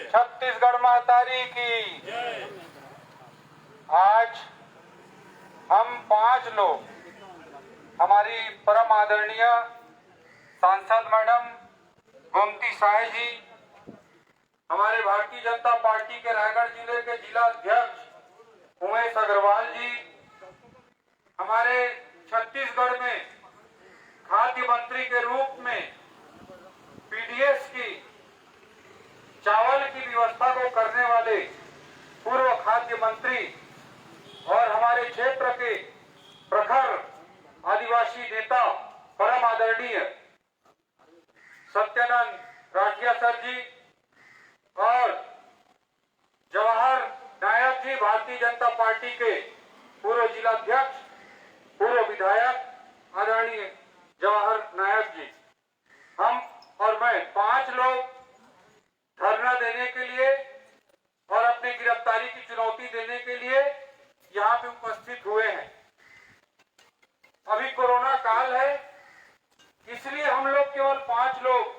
छत्तीसगढ़ महतारी की। आज हम 5 लोग, हमारी परम आदरणीय सांसद मैडम गोमती साय जी, हमारे भारतीय जनता पार्टी के रायगढ़ जिले के जिला अध्यक्ष उमेश अग्रवाल जी, हमारे छत्तीसगढ़ में खाद्य मंत्री के रूप में पीडीएस की चावल की व्यवस्था को करने वाले पूर्व खाद्य मंत्री और हमारे क्षेत्र के प्रखर आदिवासी नेता परम आदरणीय सत्यानंद राठिया सर जी और जवाहर नायक जी, भारतीय जनता पार्टी के पूर्व जिलाध्यक्ष, पूर्व विधायक आदरणीय जवाहर नायक जी, हम और मैं 5 लोग धरना देने के लिए और अपनी गिरफ्तारी की चुनौती देने के लिए यहाँ पे उपस्थित हुए हैं। अभी कोरोना काल है, इसलिए हम लोग केवल 5 लोग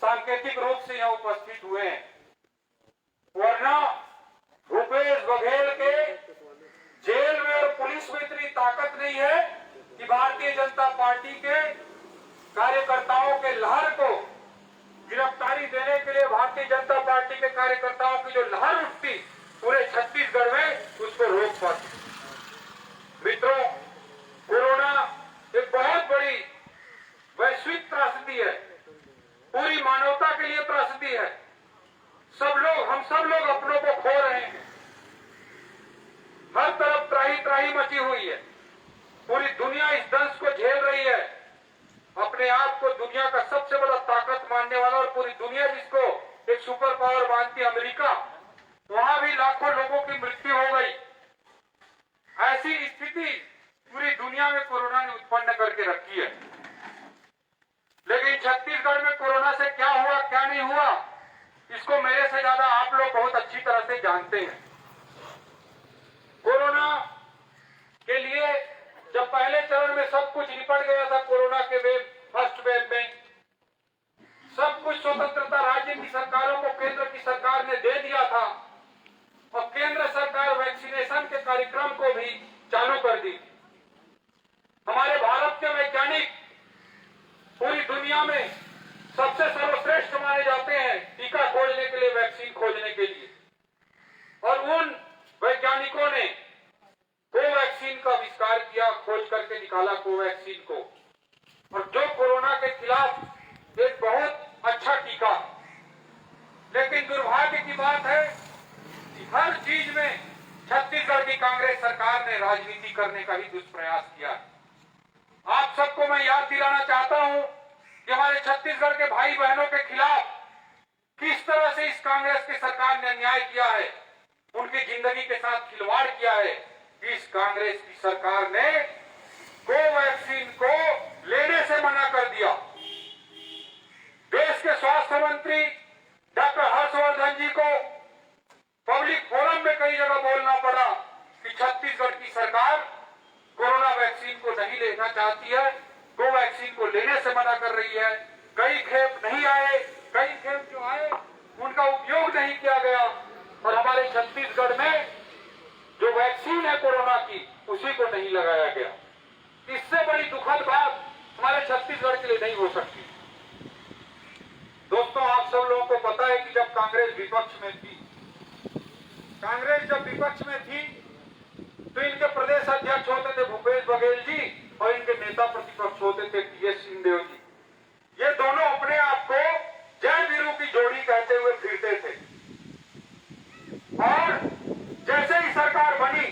सांकेतिक रूप से यहाँ उपस्थित हुए हैं, वरना भूपेश बघेल के जेल में और पुलिस में इतनी ताकत नहीं है कि भारतीय जनता पार्टी के कार्यकर्ताओं के लहर को गिरफ्तारी देने के लिए भारतीय जनता पार्टी के कार्यकर्ताओं की जो लहर उठती पूरे छत्तीसगढ़ में, उसको रोक पाती। मित्रों, कोरोना एक बहुत बड़ी वैश्विक त्रासदी है, पूरी मानवता के लिए त्रासदी है। हम सब लोग अपनों को खो रहे हैं, हर तरफ त्राही त्राही मची हुई है, पूरी दुनिया इस दंश को झेल रही है। अपने आप को दुनिया का सबसे बड़ा ताकत मानने वाला और पूरी दुनिया जिसको एक सुपर पावर मानती है अमेरिका, वहां भी लाखों लोगों की मृत्यु हो गई। ऐसी स्थिति पूरी दुनिया में कोरोना ने उत्पन्न करके रखी है। लेकिन छत्तीसगढ़ में कोरोना से क्या हुआ क्या नहीं हुआ, इसको मेरे से ज्यादा आप लोग बहुत अच्छी तरह से जानते हैं। कोरोना के लिए जब पहले चरण में सब कुछ निपट गया था, कोरोना के फर्स्ट वेव में सब कुछ स्वतंत्रता राज्य की सरकारों को केंद्र की सरकार ने दे दिया था और केंद्र सरकार वैक्सीनेशन के कार्यक्रम को भी चालू कर दी। हमारे भारत के वैज्ञानिक पूरी दुनिया में सबसे सर्वश्रेष्ठ माने जाते हैं टीका खोजने के लिए, वैक्सीन खोजने के लिए, और उन वैज्ञानिकों ने कोवैक्सीन का आविष्कार किया, खोज करके निकाला कोवैक्सीन को, और जो कोरोना के खिलाफ एक बहुत अच्छा टीका। लेकिन दुर्भाग्य की बात है कि हर चीज में छत्तीसगढ़ की कांग्रेस सरकार ने राजनीति करने का ही दुष्प्रयास किया। आप सबको मैं याद दिलाना चाहता हूं कि हमारे छत्तीसगढ़ के भाई बहनों के खिलाफ किस तरह से इस कांग्रेस की सरकार ने अन्याय किया है, उनकी जिंदगी के साथ खिलवाड़ किया है। इस कांग्रेस की सरकार ने कोवैक्सीन को लेने से मना कर दिया। देश के स्वास्थ्य मंत्री डॉक्टर हर्षवर्धन जी को पब्लिक फोरम में कई जगह बोलना पड़ा कि छत्तीसगढ़ की सरकार कोरोना वैक्सीन को नहीं लेना चाहती है, कोवैक्सीन को लेने से मना कर रही है। कई खेप नहीं आए, कई खेप जो आए उनका उपयोग नहीं किया गया, और हमारे छत्तीसगढ़ में जो वैक्सीन है कोरोना की, उसी को नहीं लगाया गया। इससे बड़ी दुखद बात हमारे छत्तीसगढ़ के लिए नहीं हो सकती। दोस्तों, आप सब लोगों को पता है कि जब कांग्रेस विपक्ष में थी, तो इनके प्रदेश अध्यक्ष होते थे भूपेश बघेल जी और इनके नेता प्रतिपक्ष होते थे टीएस सिंहदेव जी। ये दोनों अपने आप को जय वीरू की जोड़ी कहते हुए फिरते थे, और जैसे ही सरकार बनी,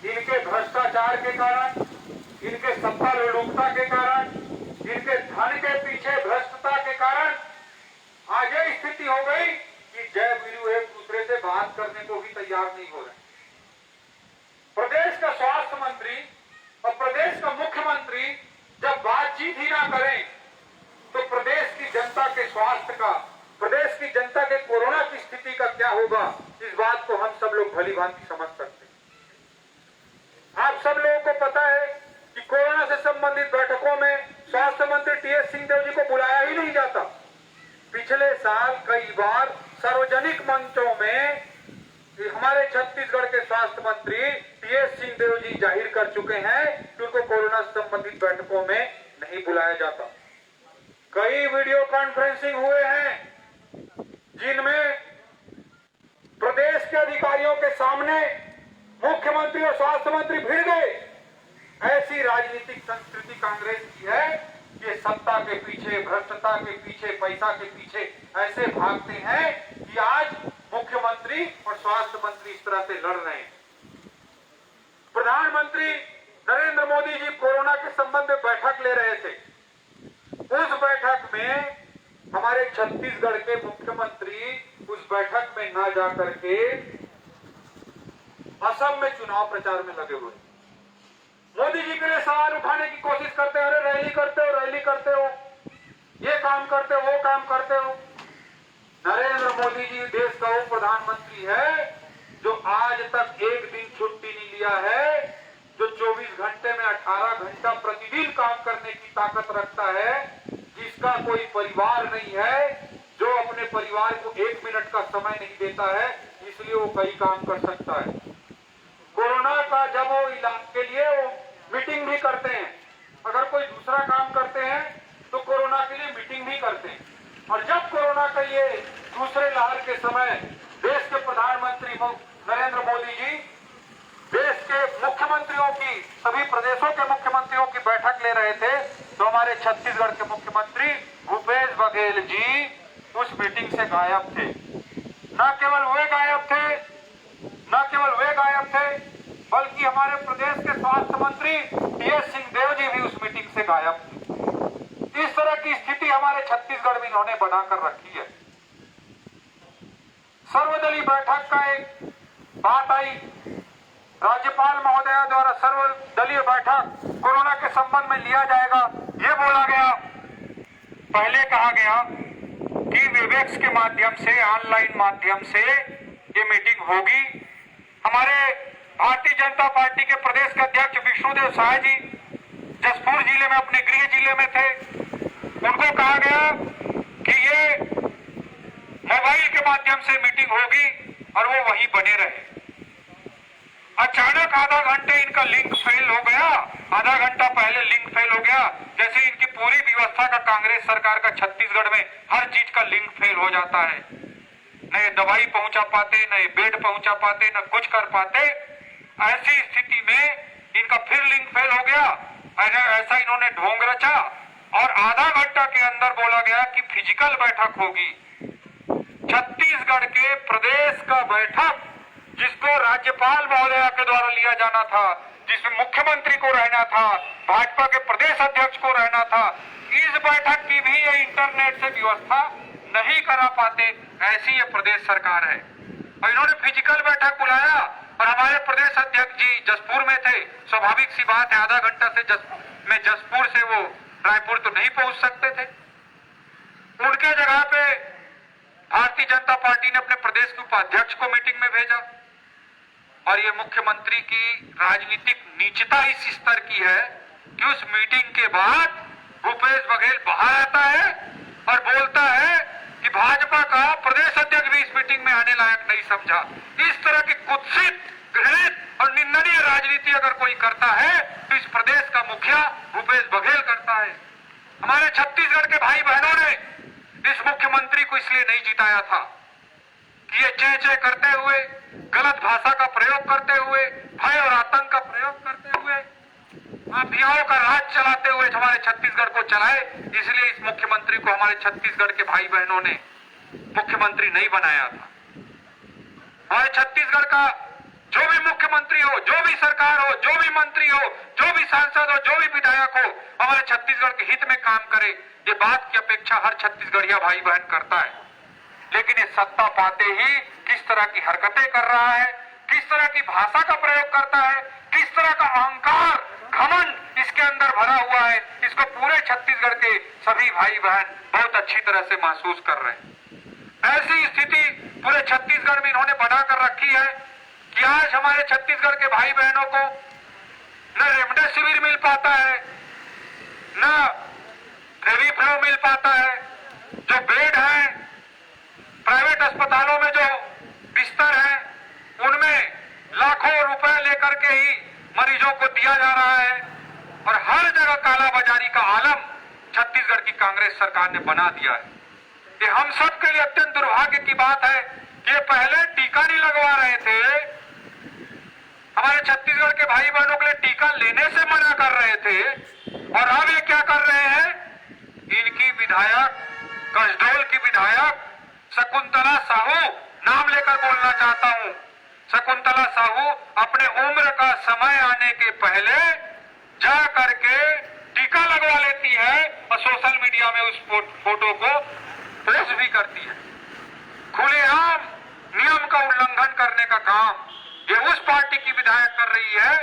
इनके भ्रष्टाचार के कारण, इनके सत्ता लोलुपता के कारण, इनके धन के पीछे भ्रष्टता के कारण आज ये स्थिति हो गई कि जय वीरू एक दूसरे से बात करने को भी तैयार नहीं हो रहे। प्रदेश का स्वास्थ्य मंत्री और प्रदेश का मुख्यमंत्री जब बातचीत ही ना करें, तो प्रदेश की जनता के स्वास्थ्य का, प्रदेश की जनता के कोरोना की स्थिति का क्या होगा, इस बात को हम सब लोग भली भांति समझ सकते हैं। आप सब लोगों को पता है कि कोरोना से संबंधित बैठकों में स्वास्थ्य मंत्री टीएस सिंहदेव जी को बुलाया ही नहीं जाता। पिछले साल कई बार सार्वजनिक मंचों में हमारे छत्तीसगढ़ के स्वास्थ्य मंत्री टीएस सिंहदेव जी जाहिर कर चुके हैं कि उनको कोरोना संबंधित बैठकों में नहीं बुलाया जाता। कई वीडियो कॉन्फ्रेंसिंग हुए हैं जिनमें प्रदेश के अधिकारियों के सामने मुख्यमंत्री और स्वास्थ्य मंत्री भिड़ गए। ऐसी राजनीतिक संस्कृति कांग्रेस की है। ये सत्ता के पीछे, भ्रष्टता के पीछे, पैसा के पीछे ऐसे भागते हैं कि आज मुख्यमंत्री और स्वास्थ्य मंत्री इस तरह से लड़ रहे हैं। प्रधानमंत्री नरेंद्र मोदी जी कोरोना के संबंध में बैठक ले रहे थे। उस बैठक में हमारे छत्तीसगढ़ के मुख्यमंत्री उस बैठक में ना जाकर के असम में चुनाव प्रचार में लगे हुए। मोदी जी के लिए सवाल उठाने की कोशिश करते हो, अरे रैली करते हो, ये काम करते हो, वो काम करते हो। नरेंद्र मोदी जी देश का वो प्रधानमंत्री है जो आज तक एक दिन छुट्टी नहीं लिया है, जो 24 घंटे में 18 घंटा प्रतिदिन काम करने की ताकत रखता है, जिसका कोई परिवार नहीं है, जो अपने परिवार को 1 मिनट का समय नहीं देता है, इसलिए वो कई काम कर सकता है। कोरोना का जब वो इलाज के लिए वो मीटिंग भी करते हैं, अगर कोई दूसरा काम करते हैं तो कोरोना के लिए मीटिंग भी करते हैं। और जब कोरोना का ये दूसरे लहर के समय देश के प्रधानमंत्री नरेंद्र मोदी जी देश के मुख्यमंत्रियों की, सभी प्रदेशों के मुख्यमंत्रियों की बैठक ले रहे थे, तो हमारे छत्तीसगढ़ के मुख्यमंत्री भूपेश बघेल जी उस मीटिंग से गायब थे। न केवल वे गायब थे, बल्कि हमारे प्रदेश के स्वास्थ्य मंत्री टीएस सिंहदेव जी भी उस मीटिंग से गायब थे। इस तरह की स्थिति हमारे छत्तीसगढ़ में इन्होंने बनाकर रखी है। सर्वदलीय बैठक का एक बात आई, राज्यपाल महोदया द्वारा सर्वदलीय बैठक कोरोना के संबंध में लिया जाएगा, ये बोला गया। पहले कहा गया कि वेबएक्स के माध्यम से, ऑनलाइन माध्यम से ये मीटिंग होगी। हमारे भारतीय जनता पार्टी के प्रदेश के अध्यक्ष विष्णुदेव साय जी जसपुर जिले में, अपने गृह जिले में थे, उनको कहा गया कि ये मोबाइल के माध्यम से मीटिंग होगी और वो वहीं बने रहे। अचानक आधा घंटे इनका लिंक फेल हो गया, आधा घंटा पहले लिंक फेल हो गया। जैसे इनकी पूरी व्यवस्था का, कांग्रेस सरकार का छत्तीसगढ़ में हर चीज का लिंक फेल हो जाता है। न ये दवाई पहुंचा पाते, न ये बेड पहुंचा पाते, न कुछ कर पाते। ऐसी स्थिति में इनका फिर लिंक फेल हो गया। ऐसा इन्होंने ढोंग रचा और आधा घंटा के अंदर बोला गया कि फिजिकल बैठक होगी। छत्तीसगढ़ के प्रदेश का बैठक जिसको राज्यपाल महोदया के द्वारा लिया जाना था, जिसमें मुख्यमंत्री को रहना था, भाजपा के प्रदेश अध्यक्ष को रहना था, इस बैठक की भी ये इंटरनेट से व्यवस्था नहीं करा पाते। ऐसी ये प्रदेश सरकार है। और इन्होंने फिजिकल बैठक बुलाया और हमारे प्रदेश अध्यक्ष जी जसपुर में थे। स्वाभाविक सी बात है, आधा घंटा से जसपुर से वो रायपुर तो नहीं पहुंच सकते थे। उनके जगह पे भारतीय जनता पार्टी ने अपने प्रदेश के उपाध्यक्ष को मीटिंग में भेजा। और ये मुख्यमंत्री की राजनीतिक नीचता इस स्तर की है कि उस मीटिंग के बाद भूपेश बघेल बाहर आता है और बोलता है कि भाजपा का प्रदेश अध्यक्ष भी इस मीटिंग में आने लायक नहीं समझा। इस तरह की कुत्सित, घृणित और निंदनीय राजनीति अगर कोई करता है तो इस प्रदेश का मुखिया भूपेश बघेल करता है। हमारे छत्तीसगढ़ के भाई बहनों ने इस मुख्यमंत्री को इसलिए नहीं जिताया था कि ये चें करते हुए, गलत भाषा का प्रयोग करते हुए, भय और आतंक का प्रयोग करते हुए, माफियाओं का राज चलाते हुए हमारे छत्तीसगढ़ को चलाए। इसलिए इस मुख्यमंत्री को हमारे छत्तीसगढ़ के भाई बहनों ने मुख्यमंत्री नहीं बनाया था। हमारे छत्तीसगढ़ का जो भी मुख्यमंत्री हो, जो भी सरकार हो, जो भी मंत्री हो, जो भी सांसद हो, जो भी विधायक हो, हमारे छत्तीसगढ़ के हित में काम करे, ये बात की अपेक्षा हर छत्तीसगढ़िया भाई बहन करता है। लेकिन ये सत्ता पाते ही किस तरह की हरकतें कर रहा है, किस तरह की भाषा का प्रयोग करता है, किस तरह का अहंकार, घमंड इसके अंदर भरा हुआ है, इसको पूरे छत्तीसगढ़ के सभी भाई बहन बहुत अच्छी तरह से महसूस कर रहे हैं। ऐसी स्थिति पूरे छत्तीसगढ़ में इन्होंने बनाकर रखी है कि आज हमारे छत्तीसगढ़ के भाई बहनों को न रेमडेसिविर मिल पाता है, न रेवीफ्लो मिल पाता है, जो बेड है, प्राइवेट अस्पतालों में जो बिस्तर है, उनमें लाखों रुपए लेकर के ही मरीजों को दिया जा रहा है और हर जगह कालाबाजारी का आलम छत्तीसगढ़ की कांग्रेस सरकार ने बना दिया है। ये हम सब के लिए अत्यंत दुर्भाग्य की बात है कि ये पहले टीका नहीं लगवा रहे थे, हमारे छत्तीसगढ़ के भाई बहनों के लिए टीका लेने से मना कर रहे थे, और अब ये क्या कर रहे हैं, इनकी विधायक, कसडोल की विधायक शकुंतला साहू, नाम लेकर बोलना चाहता हूं, शकुंतला साहू अपने उम्र का समय आने के पहले जा करके टीका लगवा लेती है और सोशल मीडिया में उस फोटो को पोस्ट भी करती है। खुलेआम नियम का उल्लंघन करने का काम ये उस पार्टी की विधायक कर रही है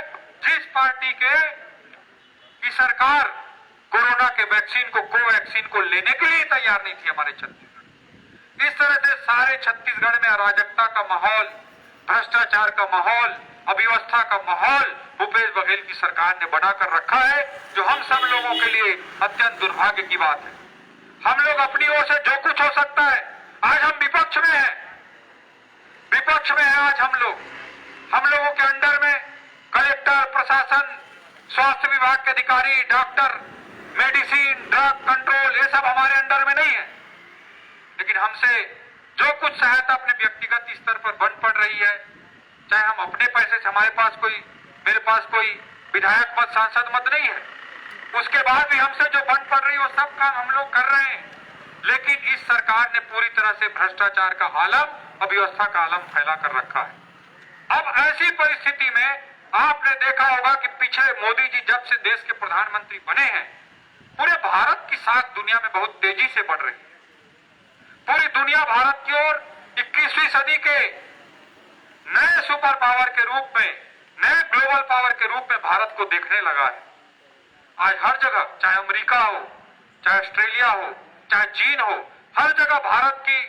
जिस पार्टी की सरकार कोरोना के वैक्सीन को, कोवैक्सीन को लेने के लिए तैयार नहीं थी हमारे छत्तीसगढ़। इस तरह से सारे छत्तीसगढ़ में अराजकता का माहौल, भ्रष्टाचार का माहौल, अव्यवस्था का माहौल भूपेश बघेल की सरकार ने बनाकर रखा है, जो हम सब लोगों के लिए अत्यंत दुर्भाग्य की बात है। हम लोग अपनी ओर से जो कुछ हो सकता है, आज हम विपक्ष में हैं, विपक्ष में है आज हम लोगों के अंडर में कलेक्टर, प्रशासन, स्वास्थ्य विभाग के अधिकारी, डॉक्टर, मेडिसिन, ड्रग कंट्रोल, ये सब हमारे अंडर में नहीं है, लेकिन हमसे जो कुछ सहायता अपने व्यक्तिगत स्तर पर बन पड़ रही है, चाहे हम अपने पैसे से, मेरे पास कोई विधायक पद, सांसद मत नहीं है, उसके बाद भी हमसे जो बन पड़ रही है वो सब काम हम लोग कर रहे हैं, लेकिन इस सरकार ने पूरी तरह से भ्रष्टाचार का आलम, अव्यवस्था का आलम फैला कर रखा है। अब ऐसी परिस्थिति में आपने देखा होगा कि पीछे मोदी जी जब से देश के प्रधानमंत्री बने हैं, पूरे भारत की साख दुनिया में बहुत तेजी से बढ़ रही है। पूरी दुनिया भारत की ओर 21वीं सदी के नए सुपर पावर के रूप में, नए ग्लोबल पावर के रूप में भारत को देखने लगा है। आज हर जगह, चाहे अमेरिका हो, चाहे ऑस्ट्रेलिया हो, चाहे चीन हो, हर जगह भारत की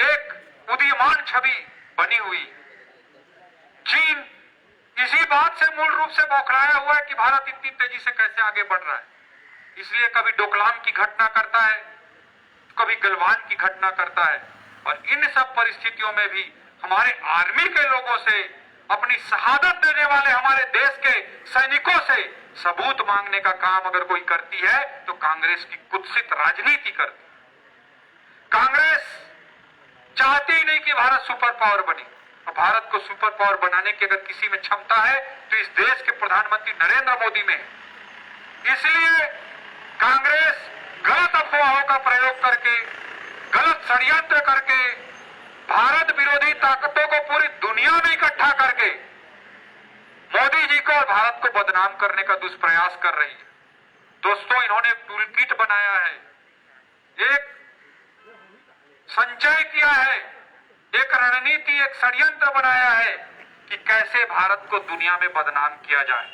एक उदीयमान छवि बनी हुई। चीन इसी बात से मूल रूप से बौखलाया हुआ है कि भारत इतनी तेजी से कैसे आगे बढ़ रहा है, इसलिए कभी डोकलाम की घटना करता है, कभी गलवान की घटना करता है, और इन सब परिस्थितियों में भी हमारे आर्मी के लोगों से, अपनी शहादत देने वाले हमारे देश के सैनिकों से सबूत मांगने का काम अगर कोई करती है तो कांग्रेस की कुत्सित राजनीति करती है। कांग्रेस चाहती ही नहीं कि भारत सुपर पावर बने, और भारत को सुपर पावर बनाने की अगर किसी में क्षमता है तो इस देश के प्रधानमंत्री नरेंद्र मोदी में है। इसलिए कांग्रेस गलत अफवाहों का प्रयोग करके, गलत षड्यंत्र करके, भारत विरोधी ताकतों को पूरी दुनिया में इकट्ठा करके मोदी जी को और भारत को बदनाम करने का दुष्प्रयास कर रही है। दोस्तों, इन्होंने एक टूल किट बनाया है, एक संचय किया है, एक रणनीति, एक षड्यंत्र बनाया है कि कैसे भारत को दुनिया में बदनाम किया जाए।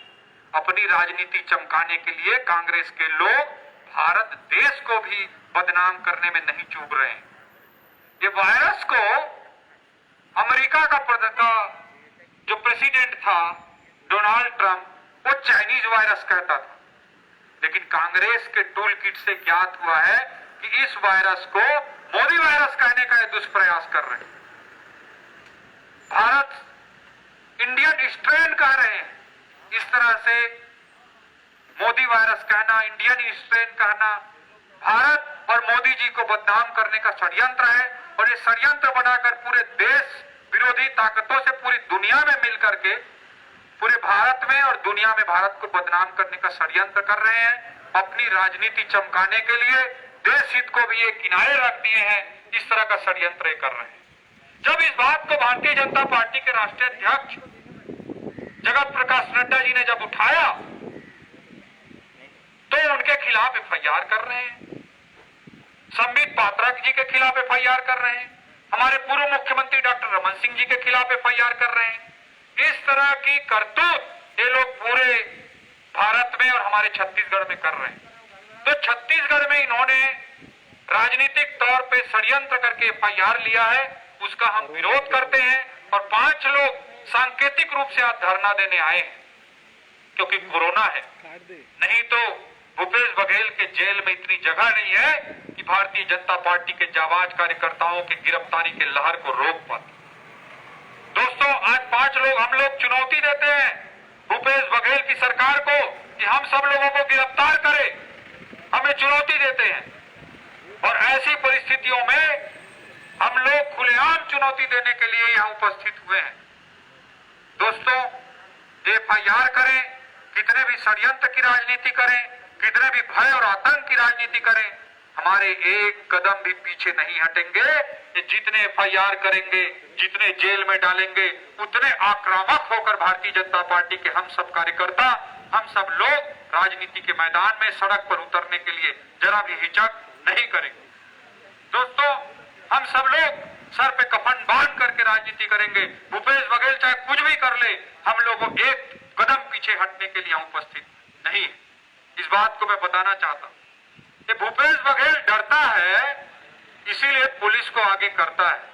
अपनी राजनीति चमकाने के लिए कांग्रेस के लोग भारत देश को भी बदनाम करने में नहीं चूक रहे हैं। ये वायरस को अमेरिका का जो प्रेसिडेंट था डोनाल्ड ट्रंप, वो चाइनीज वायरस कहता था, लेकिन कांग्रेस के टूल किट से ज्ञात हुआ है कि इस वायरस को मोदी वायरस कहने का दुष्प्रयास कर रहे हैं। भारत इंडियन स्ट्रेन कह रहे हैं, इस तरह से मोदी वायरस कहना, इंडियन स्ट्रेन कहना भारत और मोदी जी को बदनाम करने का षड्यंत्र है, और ये षड्यंत्र बनाकर पूरे देश विरोधी ताकतों से पूरी दुनिया में मिलकर के पूरे भारत में और दुनिया में भारत को बदनाम करने का षड्यंत्र कर रहे हैं। अपनी राजनीति चमकाने के लिए देश हित को भी ये किनारे रख दिए हैं, इस तरह का षड्यंत्र कर रहे हैं। जब इस बात को भारतीय जनता पार्टी के राष्ट्रीय अध्यक्ष जगत प्रकाश नड्डा जी ने जब उठाया तो उनके खिलाफ एफआईआर कर रहे हैं, संबित पात्रा जी के खिलाफ एफआईआर कर रहे हैं, हमारे पूर्व मुख्यमंत्री डॉक्टर रमन सिंह जी के खिलाफ एफआईआर कर रहे हैं। इस तरह की करतूत ये लोग पूरे भारत में और हमारे छत्तीसगढ़ में कर रहे हैं। तो छत्तीसगढ़ में इन्होंने राजनीतिक तौर पे षड्यंत्र करके एफआईआर लिया है, उसका हम विरोध करते हैं, और 5 लोग सांकेतिक रूप से आज धरना देने आए हैं क्योंकि कोरोना है, नहीं तो भूपेश बघेल के जेल में इतनी जगह नहीं है कि भारतीय जनता पार्टी के जाबाज कार्यकर्ताओं के गिरफ्तारी के लहर को रोक पाते। दोस्तों, आज 5 लोग हम लोग चुनौती देते हैं भूपेश बघेल की सरकार को कि हम सब लोगों को गिरफ्तार करें, हमें चुनौती देते हैं। और ऐसी परिस्थितियों में हम लोग खुलेआम चुनौती देने के लिए यहां उपस्थित हुए हैं। दोस्तों, FIR करें, कितने भी षड्यंत्र की राजनीति करें, कितने भी भय और आतंक की राजनीति करें, हमारे एक कदम भी पीछे नहीं हटेंगे। कि जितने FIR करेंगे, जितने जेल में डालेंगे, उतने आक्रामक होकर भारतीय जनता पार्टी के हम सब कार्यकर्ता, हम सब लोग राजनीति के मैदान में सड़क पर उतरने के लिए जरा भी हिचक नहीं करेंगे। दोस्तों, हम सब लोग सर पे कफन बांध करके राजनीति करेंगे। भूपेश बघेल चाहे कुछ भी कर ले, हम लोगों एक कदम पीछे हटने के लिए उपस्थित नहीं है। इस बात को मैं बताना चाहता हूं कि भूपेश बघेल डरता है, इसीलिए पुलिस को आगे करता है।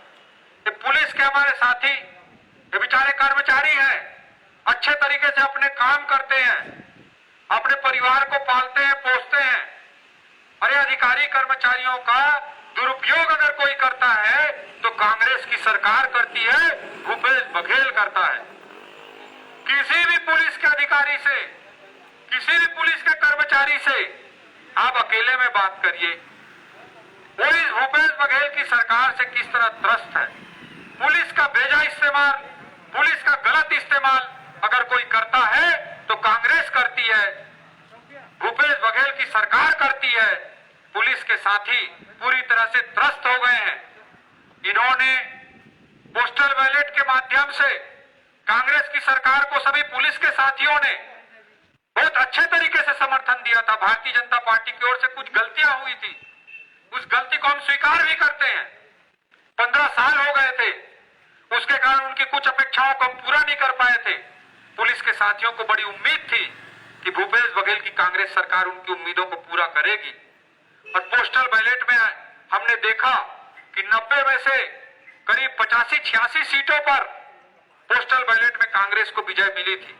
ये पुलिस के हमारे साथी, ये बेचारे कर्मचारी हैं, अच्छे तरीके से अपने काम करते हैं, अपने परिवार को पालते हैं, पोसते हैं। अरे अधिकारी कर्मचारियों का दुरुपयोग अगर कोई करता है तो कांग्रेस की सरकार करती है, भूपेश बघेल करता है। किसी भी पुलिस के अधिकारी से, किसी भी पुलिस के कर्मचारी से आप अकेले में बात करिए, वो इस भूपेश बघेल की सरकार से किस तरह त्रस्त है। पुलिस का बेजा इस्तेमाल, पुलिस का गलत इस्तेमाल अगर कोई करता है तो कांग्रेस करती है, भूपेश बघेल की सरकार करती है। पुलिस के साथी पूरी तरह से त्रस्त हो गए हैं। इन्होंने पोस्टल बैलेट के माध्यम से कांग्रेस की सरकार को सभी पुलिस के साथियों ने बहुत अच्छे तरीके से समर्थन दिया था। भारतीय जनता पार्टी की ओर से कुछ गलतियां हुई थी, उस गलती को हम स्वीकार भी करते हैं। 15 साल हो गए थे, उसके कारण उनकी कुछ अपेक्षाओं को हम पूरा नहीं कर पाए थे। पुलिस के साथियों को बड़ी उम्मीद थी कि भूपेश बघेल की कांग्रेस सरकार उनकी उम्मीदों को पूरा करेगी। और पोस्टल बैलेट में हमने देखा कि 90 में से करीब 85-86 सीटों पर पोस्टल बैलेट में कांग्रेस को विजय मिली थी।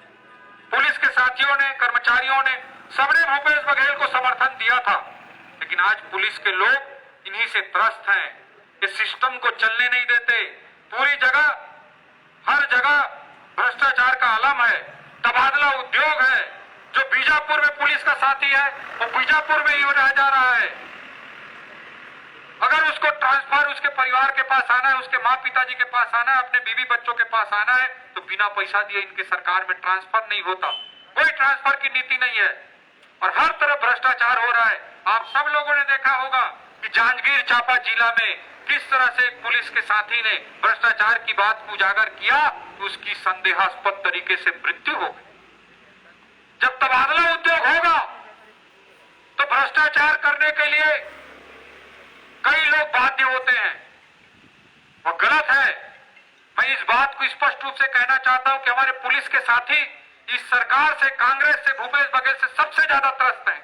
पुलिस के साथियों ने, कर्मचारियों ने, सबने भूपेश बघेल को समर्थन दिया था। लेकिन आज पुलिस के लोग इन्हीं से त्रस्त हैं, इस सिस्टम को चलने नहीं देते। पूरी जगह, हर जगह भ्रष्टाचार का आलम है, तबादला उद्योग है। जो बीजापुर में पुलिस का साथी है वो बीजापुर में ही रह जा रहा है। अगर उसको ट्रांसफर उसके परिवार के पास आना है, उसके माँ पिताजी के पास आना है, अपने बीवी बच्चों के पास आना है, तो बिना पैसा दिए इनके सरकार में ट्रांसफर नहीं होता। कोई ट्रांसफर की नीति नहीं है और हर तरफ भ्रष्टाचार हो रहा है। आप सब लोगों ने देखा होगा कि जांजगीर चांपा जिला में किस तरह से एक पुलिस के साथी ने भ्रष्टाचार की बात को उजागर किया तो उसकी संदेहास्पद तरीके से मृत्यु हो गई। जब तबादला उद्योग होगा तो भ्रष्टाचार करने के लिए कई लोग बाध्य होते हैं और गलत है। मैं इस बात को स्पष्ट रूप से कहना चाहता हूं कि हमारे पुलिस के साथी इस सरकार से, कांग्रेस से, भूपेश बघेल से सबसे ज्यादा त्रस्त हैं।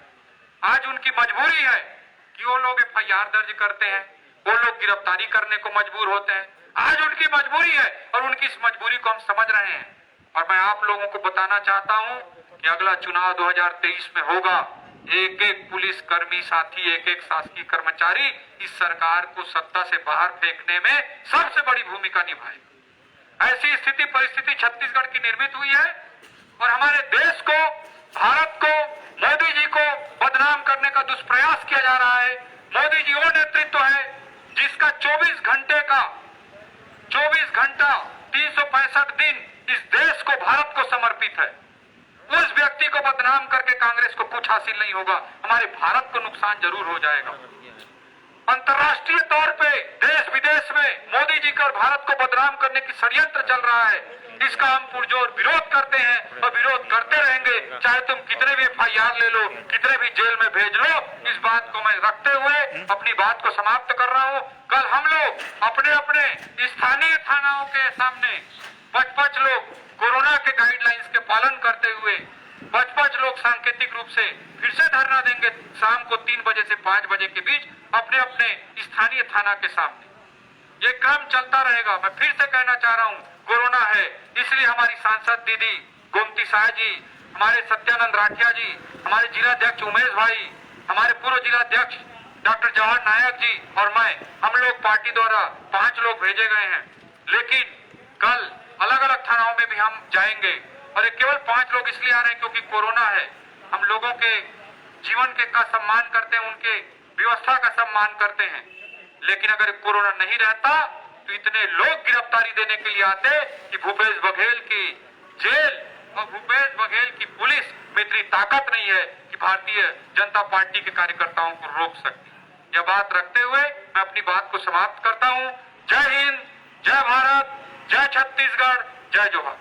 आज उनकी मजबूरी है कि वो लोग FIR दर्ज करते हैं, वो लोग गिरफ्तारी करने को मजबूर होते हैं। आज उनकी मजबूरी है और उनकी इस मजबूरी को हम समझ रहे हैं। और मैं आप लोगों को बताना चाहता हूं कि अगला चुनाव 2023 में होगा। एक एक पुलिस कर्मी साथी, एक एक शासकीय कर्मचारी इस सरकार को सत्ता से बाहर फेंकने में सबसे बड़ी भूमिका निभाएगा। ऐसी स्थिति परिस्थिति छत्तीसगढ़ की निर्मित हुई है और हमारे देश को, भारत को, मोदी जी को बदनाम करने का दुष्प्रयास किया जा रहा है। मोदी जी वो नेतृत्व है जिसका 24 घंटा 365 दिन इस देश को, भारत को समर्पित है। उस व्यक्ति को बदनाम करके कांग्रेस को कुछ हासिल नहीं होगा, हमारे भारत को नुकसान जरूर हो जाएगा। अंतर्राष्ट्रीय तौर पे देश विदेश में मोदी जी का और भारत को बदनाम करने की षड्यंत्र चल रहा है। इसका हम पुरजोर विरोध करते हैं और विरोध करते रहेंगे, चाहे तुम कितने भी FIR ले लो, कितने भी जेल में भेज लो। इस बात को मैं रखते हुए अपनी बात को समाप्त कर रहा हूँ। कल हम लोग अपने अपने स्थानीय थानाओं के सामने 55 लोग कोरोना के गाइडलाइंस के पालन करते हुए 55 लोग सांकेतिक रूप से फिर से धरना देंगे शाम को 3 बजे से 5 बजे के बीच अपने अपने स्थानीय थाना के सामने। ये क्रम चलता रहेगा। मैं फिर से कहना चाह रहा हूँ, कोरोना है इसलिए हमारी सांसद दीदी गोमती शाह जी, हमारे सत्यानंद राठिया जी, हमारे जिलाध्यक्ष उमेश भाई, हमारे पूर्व जिलाध्यक्ष डॉक्टर जवाहर नायक जी और मैं, हम लोग पार्टी द्वारा 5 लोग भेजे गए हैं। लेकिन कल अलग अलग थानाओं में भी हम जाएंगे और ये केवल 5 लोग इसलिए आ रहे हैं क्योंकि कोरोना है। हम लोगों के जीवन के का सम्मान करते हैं, उनके व्यवस्था का सम्मान करते हैं। लेकिन अगर कोरोना नहीं रहता तो इतने लोग गिरफ्तारी देने के लिए आते कि भूपेश बघेल की जेल और भूपेश बघेल की पुलिस में इतनी ताकत नहीं है कि भारतीय जनता पार्टी के कार्यकर्ताओं को रोक सकती। यह बात रखते हुए मैं अपनी बात को समाप्त करता हूं। जय हिंद, जय भारत, जय छत्तीसगढ़, जय जोहार।